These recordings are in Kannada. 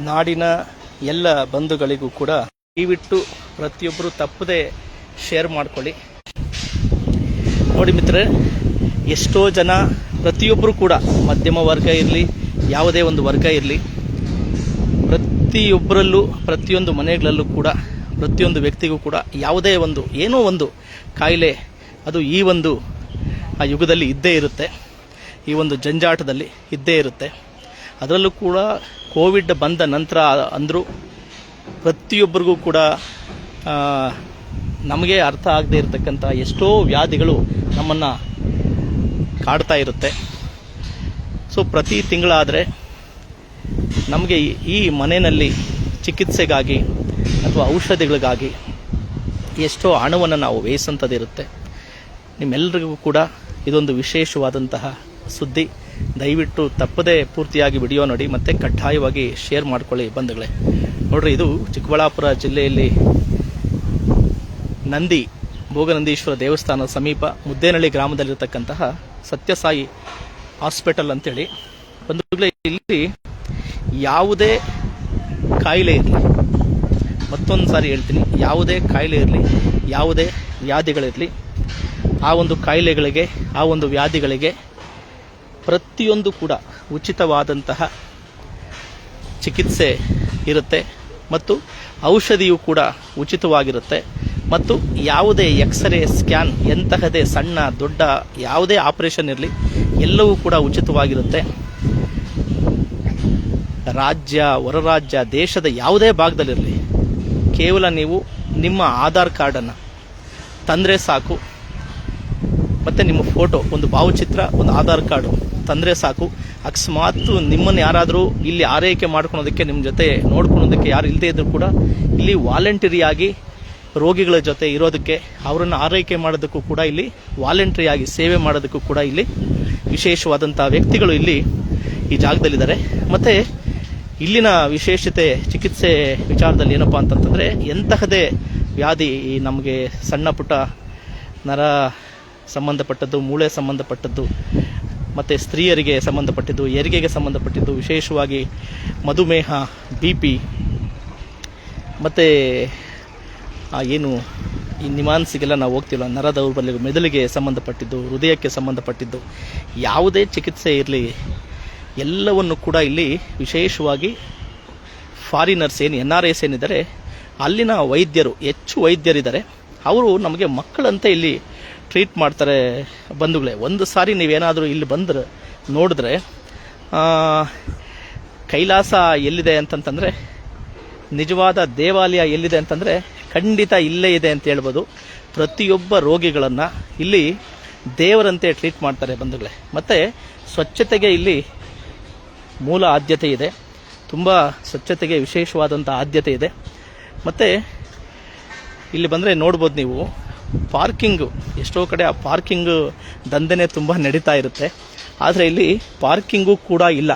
ನಾಡಿನ ಎಲ್ಲ ಬಂಧುಗಳಿಗೂ ಕೂಡ ದಯವಿಟ್ಟು ಪ್ರತಿಯೊಬ್ಬರು ತಪ್ಪದೆ ಶೇರ್ ಮಾಡ್ಕೊಳ್ಳಿ. ನೋಡಿ ಮಿತ್ರರೇ, ಎಷ್ಟೋ ಜನ ಪ್ರತಿಯೊಬ್ಬರು ಕೂಡ ಮಧ್ಯಮ ವರ್ಗ ಇರಲಿ, ಯಾವುದೇ ಒಂದು ವರ್ಗ ಇರಲಿ, ಪ್ರತಿಯೊಬ್ಬರಲ್ಲೂ ಪ್ರತಿಯೊಂದು ಮನೆಗಳಲ್ಲೂ ಕೂಡ ಪ್ರತಿಯೊಂದು ವ್ಯಕ್ತಿಗೂ ಕೂಡ ಯಾವುದೇ ಒಂದು ಏನೋ ಒಂದು ಕಾಯಿಲೆ ಅದು ಈ ಒಂದು ಆ ಯುಗದಲ್ಲಿ ಇದ್ದೇ ಇರುತ್ತೆ, ಈ ಒಂದು ಜಂಜಾಟದಲ್ಲಿ ಇದ್ದೇ ಇರುತ್ತೆ. ಅದರಲ್ಲೂ ಕೂಡ ಕೋವಿಡ್ ಬಂದ ನಂತರ ಅಂದರೂ ಪ್ರತಿಯೊಬ್ಬರಿಗೂ ಕೂಡ ನಮಗೆ ಅರ್ಥ ಆಗದೆ ಇರತಕ್ಕಂಥ ಎಷ್ಟೋ ವ್ಯಾಧಿಗಳು ನಮ್ಮನ್ನು ಕಾಡ್ತಾ ಇರುತ್ತೆ. ಸೊ ಪ್ರತಿ ತಿಂಗಳಾದರೆ ನಮಗೆ ಈ ಮನೆಯಲ್ಲಿ ಚಿಕಿತ್ಸೆಗಾಗಿ ಅಥವಾ ಔಷಧಿಗಳಿಗಾಗಿ ಎಷ್ಟೋ ಹಣವನ್ನು ನಾವು ವ್ಯಯಿಸಂಥದ್ದಿರುತ್ತೆ. ನಿಮ್ಮೆಲ್ಲರಿಗೂ ಕೂಡ ಇದೊಂದು ವಿಶೇಷವಾದಂತಹ ಸುದ್ದಿ. ದಯವಿಟ್ಟು ತಪ್ಪದೇ ಪೂರ್ತಿಯಾಗಿ ವಿಡಿಯೋ ನೋಡಿ ಮತ್ತು ಕಡ್ಡಾಯವಾಗಿ ಶೇರ್ ಮಾಡ್ಕೊಳ್ಳಿ ಬಂಧುಗಳೇ. ನೋಡ್ರಿ, ಇದು ಚಿಕ್ಕಬಳ್ಳಾಪುರ ಜಿಲ್ಲೆಯಲ್ಲಿ ಭೋಗನಂದೀಶ್ವರ ದೇವಸ್ಥಾನದ ಸಮೀಪ ಮುದ್ದೇನಹಳ್ಳಿ ಗ್ರಾಮದಲ್ಲಿರ್ತಕ್ಕಂತಹ ಸತ್ಯಸಾಯಿ ಹಾಸ್ಪಿಟಲ್ ಅಂತೇಳಿ. ಬಂಧುಗಳೇ, ಇಲ್ಲಿ ಯಾವುದೇ ಕಾಯಿಲೆ ಇರಲಿ, ಮತ್ತೊಂದು ಸಾರಿ ಹೇಳ್ತೀನಿ, ಯಾವುದೇ ಕಾಯಿಲೆ ಇರಲಿ, ಯಾವುದೇ ವ್ಯಾಧಿಗಳಿರಲಿ, ಆ ಒಂದು ಕಾಯಿಲೆಗಳಿಗೆ, ಆ ಒಂದು ವ್ಯಾಧಿಗಳಿಗೆ ಪ್ರತಿಯೊಂದು ಕೂಡ ಉಚಿತವಾದಂತಹ ಚಿಕಿತ್ಸೆ ಇರುತ್ತೆ ಮತ್ತು ಔಷಧಿಯೂ ಕೂಡ ಉಚಿತವಾಗಿರುತ್ತೆ. ಮತ್ತು ಯಾವುದೇ ಎಕ್ಸ್ರೇ, ಸ್ಕ್ಯಾನ್, ಎಂತಹದೇ ಸಣ್ಣ ದೊಡ್ಡ ಯಾವುದೇ ಆಪರೇಷನ್ ಇರಲಿ ಎಲ್ಲವೂ ಕೂಡ ಉಚಿತವಾಗಿರುತ್ತೆ. ರಾಜ್ಯ, ಹೊರ ರಾಜ್ಯ, ದೇಶದ ಯಾವುದೇ ಭಾಗದಲ್ಲಿರಲಿ, ಕೇವಲ ನೀವು ನಿಮ್ಮ ಆಧಾರ್ ಕಾರ್ಡನ್ನು ತಂದರೆ ಸಾಕು, ಮತ್ತು ನಿಮ್ಮ ಫೋಟೋ, ಒಂದು ಭಾವಚಿತ್ರ, ಒಂದು ಆಧಾರ್ ಕಾರ್ಡು ತಂದರೆ ಸಾಕು. ಅಕಸ್ಮಾತ್ ನಿಮ್ಮನ್ನು ಯಾರಾದರೂ ಇಲ್ಲಿ ಆರೈಕೆ ಮಾಡ್ಕೊಳೋದಕ್ಕೆ, ನಿಮ್ಮ ಜೊತೆ ನೋಡ್ಕೊಳೋದಕ್ಕೆ ಯಾರು ಇಲ್ಲದೇ ಇದ್ದರೂ ಕೂಡ ಇಲ್ಲಿ ವಾಲಂಟರಿಯಾಗಿ ರೋಗಿಗಳ ಜೊತೆ ಇರೋದಕ್ಕೆ, ಅವರನ್ನು ಆರೈಕೆ ಮಾಡೋದಕ್ಕೂ ಕೂಡ ಇಲ್ಲಿ ವಾಲಂಟರಿಯಾಗಿ ಸೇವೆ ಮಾಡೋದಕ್ಕೂ ಕೂಡ ಇಲ್ಲಿ ವಿಶೇಷವಾದಂಥ ವ್ಯಕ್ತಿಗಳು ಇಲ್ಲಿ ಈ ಜಾಗದಲ್ಲಿದ್ದಾರೆ. ಮತ್ತು ಇಲ್ಲಿನ ವಿಶೇಷತೆ ಚಿಕಿತ್ಸೆ ವಿಚಾರದಲ್ಲಿ ಏನಪ್ಪ ಅಂತಂತಂದರೆ, ಎಂತಹದೇ ವ್ಯಾಧಿ ನಮಗೆ ಸಣ್ಣ ಪುಟ್ಟ ನರ ಸಂಬಂಧಪಟ್ಟದ್ದು, ಮೂಳೆ ಸಂಬಂಧಪಟ್ಟದ್ದು, ಮತ್ತು ಸ್ತ್ರೀಯರಿಗೆ ಸಂಬಂಧಪಟ್ಟಿದ್ದು, ಹೆರಿಗೆಗೆ ಸಂಬಂಧಪಟ್ಟಿದ್ದು, ವಿಶೇಷವಾಗಿ ಮಧುಮೇಹ, BP, ಮತ್ತು ಏನು ಈ ನಿಮಾನ್ಸಿಗೆಲ್ಲ ನಾವು ಹೋಗ್ತಿಲ್ಲ, ನರ ದೌರ್ಬಲ್ಯ, ಮೆದುಳಿಗೆ ಸಂಬಂಧಪಟ್ಟಿದ್ದು, ಹೃದಯಕ್ಕೆ ಸಂಬಂಧಪಟ್ಟಿದ್ದು, ಯಾವುದೇ ಚಿಕಿತ್ಸೆ ಇರಲಿ ಎಲ್ಲವನ್ನು ಕೂಡ ಇಲ್ಲಿ ವಿಶೇಷವಾಗಿ ಫಾರಿನರ್ಸ್ ಏನು NRIs ಏನಿದ್ದಾರೆ ಅಲ್ಲಿನ ವೈದ್ಯರು, ಹೆಚ್ಚು ವೈದ್ಯರಿದ್ದಾರೆ, ಅವರು ನಮಗೆ ಮಕ್ಕಳಂತೆ ಇಲ್ಲಿ ಟ್ರೀಟ್ ಮಾಡ್ತಾರೆ. ಬಂಧುಗಳೇ, ಒಂದು ಸಾರಿ ನೀವೇನಾದರೂ ಇಲ್ಲಿ ಬಂದರೆ ನೋಡಿದ್ರೆ ಕೈಲಾಸ ಎಲ್ಲಿದೆ ಅಂತಂತಂದರೆ, ನಿಜವಾದ ದೇವಾಲಯ ಎಲ್ಲಿದೆ ಅಂತಂದರೆ ಖಂಡಿತ ಇಲ್ಲೇ ಇದೆ ಅಂತ ಹೇಳ್ಬೋದು. ಪ್ರತಿಯೊಬ್ಬ ರೋಗಿಗಳನ್ನು ಇಲ್ಲಿ ದೇವರಂತೆ ಟ್ರೀಟ್ ಮಾಡ್ತಾರೆ ಬಂಧುಗಳೇ. ಮತ್ತು ಸ್ವಚ್ಛತೆಗೆ ಇಲ್ಲಿ ಮೂಲ ಆದ್ಯತೆ ಇದೆ, ತುಂಬ ಸ್ವಚ್ಛತೆಗೆ ವಿಶೇಷವಾದಂಥ ಆದ್ಯತೆ ಇದೆ. ಮತ್ತು ಇಲ್ಲಿ ಬಂದರೆ ನೋಡ್ಬೋದು ನೀವು, ಪಾರ್ಕಿಂಗು ಎಷ್ಟೋ ಕಡೆ ಆ ಪಾರ್ಕಿಂಗ್ ದಂಧೆನೇ ತುಂಬ ನಡೀತಾ ಇರುತ್ತೆ. ಆದರೆ ಇಲ್ಲಿ ಪಾರ್ಕಿಂಗು ಕೂಡ ಇಲ್ಲ.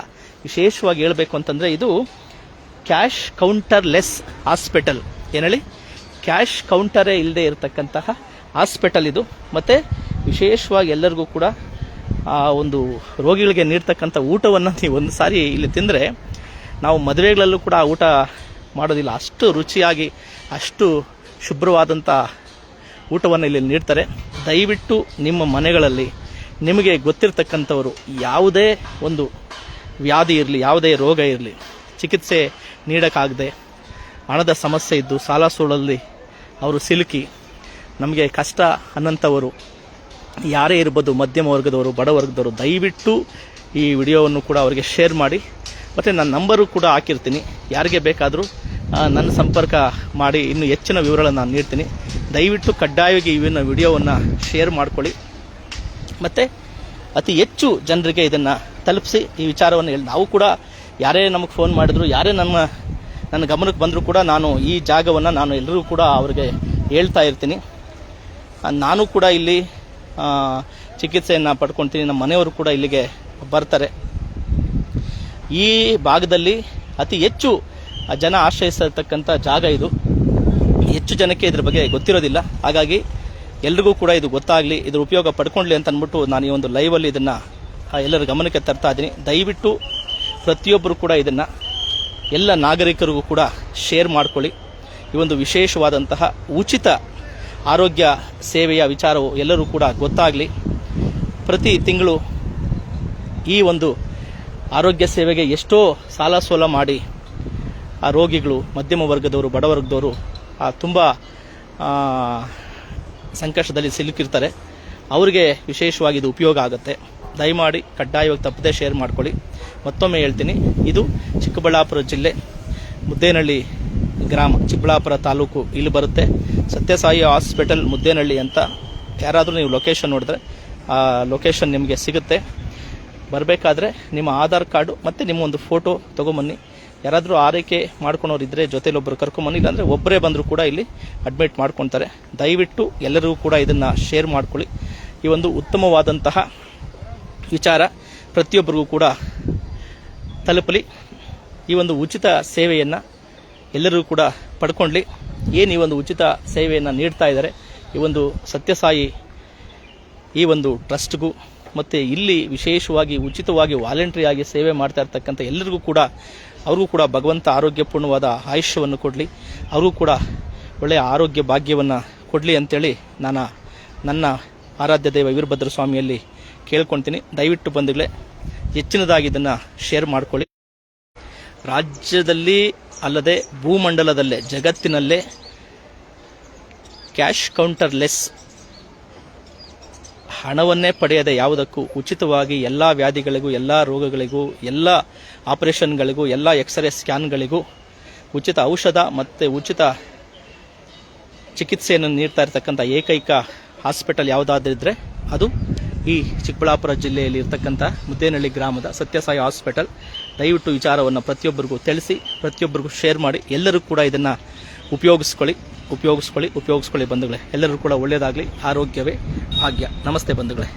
ವಿಶೇಷವಾಗಿ ಹೇಳಬೇಕು ಅಂತಂದರೆ ಇದು ಕ್ಯಾಶ್ ಕೌಂಟರ್ ಲೆಸ್ ಹಾಸ್ಪಿಟಲ್. ಏನು ಹೇಳಿ, ಕ್ಯಾಶ್ ಕೌಂಟರೇ ಇಲ್ಲದೆ ಇರತಕ್ಕಂತಹ ಹಾಸ್ಪಿಟಲ್ ಇದು. ಮತ್ತು ವಿಶೇಷವಾಗಿ ಎಲ್ಲರಿಗೂ ಕೂಡ ಆ ಒಂದು ರೋಗಿಗಳಿಗೆ ನೀಡ್ತಕ್ಕಂಥ ಊಟವನ್ನು ನೀವು ಒಂದು ಸಾರಿ ಇಲ್ಲಿ ತಿಂದರೆ, ನಾವು ಮದುವೆಗಳಲ್ಲೂ ಕೂಡ ಊಟ ಮಾಡೋದಿಲ್ಲ, ಅಷ್ಟು ರುಚಿಯಾಗಿ ಅಷ್ಟು ಶುಭ್ರವಾದಂಥ ಊಟವನ್ನು ಇಲ್ಲಿ ನೀಡ್ತಾರೆ. ದಯವಿಟ್ಟು ನಿಮ್ಮ ಮನೆಗಳಲ್ಲಿ ನಿಮಗೆ ಗೊತ್ತಿರತಕ್ಕಂಥವರು ಯಾವುದೇ ಒಂದು ವ್ಯಾಧಿ ಇರಲಿ, ಯಾವುದೇ ರೋಗ ಇರಲಿ, ಚಿಕಿತ್ಸೆ ನೀಡೋಕ್ಕಾಗದೆ ಹಣದ ಸಮಸ್ಯೆ ಇದ್ದು ಸಾಲ ಸೋಲಲ್ಲಿ ಅವರು ಸಿಲುಕಿ ನಮಗೆ ಕಷ್ಟ ಅನ್ನೋಂಥವರು ಯಾರೇ ಇರ್ಬೋದು, ಮಧ್ಯಮ ವರ್ಗದವರು, ಬಡವರ್ಗದವರು, ದಯವಿಟ್ಟು ಈ ವಿಡಿಯೋವನ್ನು ಕೂಡ ಅವರಿಗೆ ಶೇರ್ ಮಾಡಿ. ಮತ್ತು ನನ್ನ ನಂಬರು ಕೂಡ ಹಾಕಿರ್ತೀನಿ, ಯಾರಿಗೆ ಬೇಕಾದರೂ ನನ್ನ ಸಂಪರ್ಕ ಮಾಡಿ ಇನ್ನೂ ಹೆಚ್ಚಿನ ವಿವರಗಳನ್ನು ನಾನು ನೀಡ್ತೀನಿ. ದಯವಿಟ್ಟು ಕಡ್ಡಾಯವಾಗಿ ಇವನ್ನ ವಿಡಿಯೋವನ್ನು ಶೇರ್ ಮಾಡ್ಕೊಳ್ಳಿ ಮತ್ತು ಅತಿ ಹೆಚ್ಚು ಜನರಿಗೆ ಇದನ್ನು ತಲುಪಿಸಿ ಈ ವಿಚಾರವನ್ನು ಹೇಳಿ. ನಾವು ಕೂಡ ಯಾರೇ ನಮಗೆ ಫೋನ್ ಮಾಡಿದ್ರು, ಯಾರೇ ನನ್ನ ಗಮನಕ್ಕೆ ಬಂದರೂ ಕೂಡ ನಾನು ಈ ಜಾಗವನ್ನು ನಾನು ಎಲ್ಲರಿಗೂ ಕೂಡ ಅವರಿಗೆ ಹೇಳ್ತಾ ಇರ್ತೀನಿ. ನಾನು ಕೂಡ ಇಲ್ಲಿ ಚಿಕಿತ್ಸೆಯನ್ನು ಪಡ್ಕೊಳ್ತೀನಿ, ನಮ್ಮ ಮನೆಯವರು ಕೂಡ ಇಲ್ಲಿಗೆ ಬರ್ತಾರೆ. ಈ ಭಾಗದಲ್ಲಿ ಅತಿ ಹೆಚ್ಚು ಜನ ಆಶ್ರಯಿಸತಕ್ಕಂಥ ಜಾಗ ಇದು. ಹೆಚ್ಚು ಜನಕ್ಕೆ ಇದ್ರ ಬಗ್ಗೆ ಗೊತ್ತಿರೋದಿಲ್ಲ. ಹಾಗಾಗಿ ಎಲ್ರಿಗೂ ಕೂಡ ಇದು ಗೊತ್ತಾಗಲಿ, ಇದ್ರ ಉಪಯೋಗ ಪಡ್ಕೊಳ್ಳಿ ಅಂತ ಅಂದ್ಬಿಟ್ಟು ನಾನು ಈ ಒಂದು ಲೈವಲ್ಲಿ ಇದನ್ನು ಎಲ್ಲರ ಗಮನಕ್ಕೆ ತರ್ತಾ ಇದ್ದೀನಿ. ದಯವಿಟ್ಟು ಪ್ರತಿಯೊಬ್ಬರು ಕೂಡ ಇದನ್ನು ಎಲ್ಲ ನಾಗರಿಕರಿಗೂ ಕೂಡ ಶೇರ್ ಮಾಡ್ಕೊಳ್ಳಿ. ಈ ಒಂದು ವಿಶೇಷವಾದಂತಹ ಉಚಿತ ಆರೋಗ್ಯ ಸೇವೆಯ ವಿಚಾರವು ಎಲ್ಲರೂ ಕೂಡ ಗೊತ್ತಾಗಲಿ. ಪ್ರತಿ ತಿಂಗಳು ಈ ಒಂದು ಆರೋಗ್ಯ ಸೇವೆಗೆ ಎಷ್ಟೋ ಸಾಲ ಸೋಲ ಮಾಡಿ ಆ ರೋಗಿಗಳು, ಮಧ್ಯಮ ವರ್ಗದವರು, ಬಡವರ್ಗದವರು ತುಂಬ ಸಂಕಷ್ಟದಲ್ಲಿ ಸಿಲುಕಿರ್ತಾರೆ. ಅವರಿಗೆ ವಿಶೇಷವಾಗಿ ಇದು ಉಪಯೋಗ ಆಗುತ್ತೆ. ದಯಮಾಡಿ ಕಡ್ಡಾಯವಾಗಿ ತಪ್ಪದೆ ಶೇರ್ ಮಾಡ್ಕೊಳ್ಳಿ. ಮತ್ತೊಮ್ಮೆ ಹೇಳ್ತೀನಿ, ಇದು ಚಿಕ್ಕಬಳ್ಳಾಪುರ ಜಿಲ್ಲೆ ಮುದ್ದೇನಹಳ್ಳಿ ಗ್ರಾಮ, ಚಿಕ್ಕಬಳ್ಳಾಪುರ ತಾಲೂಕು ಇಲ್ಲಿ ಬರುತ್ತೆ. ಸತ್ಯಸಾಯಿ ಹಾಸ್ಪಿಟಲ್ ಮುದ್ದೇನಹಳ್ಳಿ ಅಂತ ಯಾರಾದರೂ ನೀವು ಲೊಕೇಶನ್ ನೋಡಿದ್ರೆ ಆ ಲೊಕೇಶನ್ ನಿಮಗೆ ಸಿಗುತ್ತೆ. ಬರಬೇಕಾದ್ರೆ ನಿಮ್ಮ ಆಧಾರ್ ಕಾರ್ಡು ಮತ್ತು ನಿಮ್ಮ ಒಂದು ಫೋಟೋ ತೊಗೊಂಬನ್ನಿ. ಯಾರಾದರೂ ಆರೈಕೆ ಮಾಡ್ಕೊಳೋರು ಇದ್ದರೆ ಜೊತೆಲೊಬ್ಬರು ಕರ್ಕೊಂಬನ್ನಿ, ಇಲ್ಲಾಂದರೆ ಒಬ್ಬರೇ ಬಂದರೂ ಕೂಡ ಇಲ್ಲಿ ಅಡ್ಮಿಟ್ ಮಾಡ್ಕೊತಾರೆ. ದಯವಿಟ್ಟು ಎಲ್ಲರಿಗೂ ಕೂಡ ಇದನ್ನು ಶೇರ್ ಮಾಡ್ಕೊಳ್ಳಿ. ಈ ಒಂದು ಉತ್ತಮವಾದಂತಹ ವಿಚಾರ ಪ್ರತಿಯೊಬ್ಬರಿಗೂ ಕೂಡ ತಲುಪಲಿ. ಈ ಒಂದು ಉಚಿತ ಸೇವೆಯನ್ನು ಎಲ್ಲರೂ ಕೂಡ ಪಡ್ಕೊಳ್ಳಿ. ಏನು ಈ ಒಂದು ಉಚಿತ ಸೇವೆಯನ್ನು ನೀಡ್ತಾ ಇದ್ದಾರೆ ಈ ಒಂದು ಸತ್ಯಸಾಯಿ ಈ ಒಂದು ಟ್ರಸ್ಟ್ಗೂ ಮತ್ತು ಇಲ್ಲಿ ವಿಶೇಷವಾಗಿ ಉಚಿತವಾಗಿ ವಾಲಂಟ್ರಿಯಾಗಿ ಸೇವೆ ಮಾಡ್ತಾ ಇರ್ತಕ್ಕಂಥ ಎಲ್ಲರಿಗೂ ಕೂಡ ಅವ್ರಿಗೂ ಕೂಡ ಭಗವಂತ ಆರೋಗ್ಯಪೂರ್ಣವಾದ ಆಯುಷ್ಯವನ್ನು ಕೊಡಲಿ, ಅವ್ರಿಗೂ ಕೂಡ ಒಳ್ಳೆಯ ಆರೋಗ್ಯ ಭಾಗ್ಯವನ್ನು ಕೊಡಲಿ ಅಂತೇಳಿ ನಾನು ನನ್ನ ಆರಾಧ್ಯ ದೈವ ವೀರಭದ್ರ ಸ್ವಾಮಿಯಲ್ಲಿ ಕೇಳ್ಕೊಳ್ತೀನಿ. ದಯವಿಟ್ಟು ಬಂಧುಗಳೇ ಹೆಚ್ಚಿನದಾಗಿ ಇದನ್ನು ಶೇರ್ ಮಾಡ್ಕೊಳ್ಳಿ. ರಾಜ್ಯದಲ್ಲಿ ಅಲ್ಲದೆ ಭೂಮಂಡಲದಲ್ಲೇ, ಜಗತ್ತಿನಲ್ಲೇ ಕ್ಯಾಶ್ ಕೌಂಟರ್ಲೆಸ್, ಹಣವನ್ನೇ ಪಡೆಯದೆ ಯಾವುದಕ್ಕೂ ಉಚಿತವಾಗಿ ಎಲ್ಲ ವ್ಯಾಧಿಗಳಿಗೂ, ಎಲ್ಲ ರೋಗಗಳಿಗೂ, ಎಲ್ಲ ಆಪರೇಷನ್ಗಳಿಗೂ, ಎಲ್ಲ ಎಕ್ಸ್ರೇ ಸ್ಕ್ಯಾನ್ಗಳಿಗೂ ಉಚಿತ ಔಷಧ ಮತ್ತು ಉಚಿತ ಚಿಕಿತ್ಸೆಯನ್ನು ನೀಡ್ತಾ ಇರತಕ್ಕಂಥ ಏಕೈಕ ಹಾಸ್ಪಿಟಲ್ ಯಾವುದಾದ್ರಿದ್ರೆ ಅದು ಈ ಚಿಕ್ಕಬಳ್ಳಾಪುರ ಜಿಲ್ಲೆಯಲ್ಲಿ ಇರ್ತಕ್ಕಂಥ ಮುದ್ದೇನಹಳ್ಳಿ ಗ್ರಾಮದ ಸತ್ಯಸಾಯಿ ಹಾಸ್ಪಿಟಲ್. ದಯವಿಟ್ಟು ವಿಚಾರವನ್ನು ಪ್ರತಿಯೊಬ್ಬರಿಗೂ ತಿಳಿಸಿ, ಪ್ರತಿಯೊಬ್ಬರಿಗೂ ಶೇರ್ ಮಾಡಿ. ಎಲ್ಲರೂ ಕೂಡ ಇದನ್ನು ಉಪಯೋಗಿಸ್ಕೊಳ್ಳಿ ಬಂಧುಗಳೇ. ಎಲ್ಲರೂ ಕೂಡ ಒಳ್ಳೆಯದಾಗಲಿ. ಆರೋಗ್ಯವೇ ಭಾಗ್ಯ. ನಮಸ್ತೆ ಬಂಧುಗಳೇ.